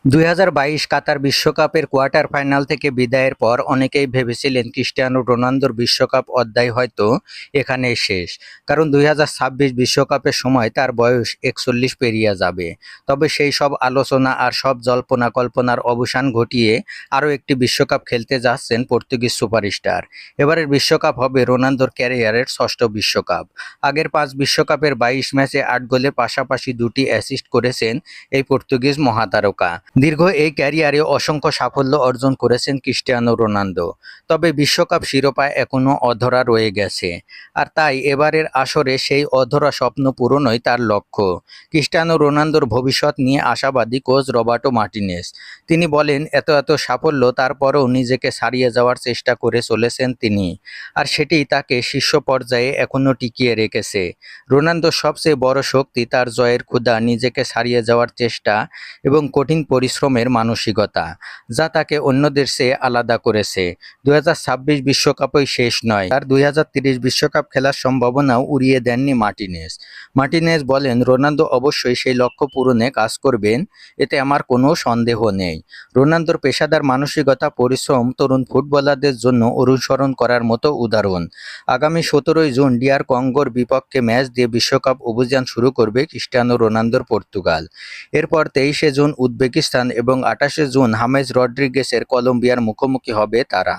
2022 কাতার বিশ্বকাপের quarter final থেকে বিদায়ের পর অনেকেই ভেবেছিলেন ক্রিস্টিয়ানো রোনালদোর বিশ্বকাপ অধ্যায় হয়তো এখানেই শেষ। কারণ 2026 বিশ্বকাপের সময় তার বয়স 41 পেরিয়ে যাবে। তবে সেই সব আলোচনা আর সব জল্পনা কল্পনার অবসান ঘটিয়ে আরও একটি বিশ্বকাপ খেলতে যাচ্ছেন পর্তুগিজ সুপারস্টার। এবারের বিশ্বকাপ হবে রোনালদোর ক্যারিয়ারের ষষ্ঠ বিশ্বকাপ। আগের 5 বিশ্বকাপের 22 ম্যাচে 8 গোলে পাশাপাশি 2টি অ্যাসিস্ট করেছেন এই পর্তুগিজ মহাতারকা। দীর্ঘ এই ক্যারিয়ারে অসংখ্য সাফল্য অর্জন করেছেন ক্রিস্টিয়ানো রোনালদো। তবে বিশ্বকাপ শিরোপা এখনও অধরা রয়ে গেছে। আর তাই এবারের আসরে সেই অধরা স্বপ্ন পূরণই তার লক্ষ্য। ক্রিস্টিয়ানো রোনালদোর ভবিষ্যৎ নিয়ে আশাবাদী কোচ রবার্টো মার্টিনেজ। তিনি বলেন, এত সাফল্য তারপরেও নিজেকে ছাড়িয়ে যাওয়ার চেষ্টা করে চলেছেন তিনি। আর সেটিই তাকে শীর্ষ পর্যায়ে এখনও টিকিয়ে রেখেছে। রোনালদোর সবচেয়ে বড় শক্তি তার জয়ের ক্ষুধা, নিজেকে ছাড়িয়ে যাওয়ার চেষ্টা এবং কঠিন পরিশ্রমের মানসিকতা, যা তাকে অন্যদের চেয়ে আলাদা করেছে। 2026 বিশ্বকাপই শেষ নয়, তার 2030 বিশ্বকাপ খেলার সম্ভাবনাও উড়িয়ে দেননি মার্টিনেজ। মার্টিনেজ বলেন, রোনালদো অবশ্যই সেই লক্ষ্য পূরণে কাজ করবেন, এতে আমার কোনো সন্দেহ নেই। রোনালদোর পেশাদার মানসিকতা, পরিশ্রম তরুণ ফুটবলারদের জন্য অনুসরণ করার মতো উদাহরণ। আগামী 17 জুন ডিআর কঙ্গোর বিপক্ষে ম্যাচ দিয়ে বিশ্বকাপ অভিযান শুরু করবে ক্রিস্টিয়ানো রোনালদোর পর্তুগাল। এরপর 23 জুন উজবেকিস্তান এবং 28 জুন হামেস রড্রিগেসের কলম্বিয়ার মুখোমুখি হবে তারা।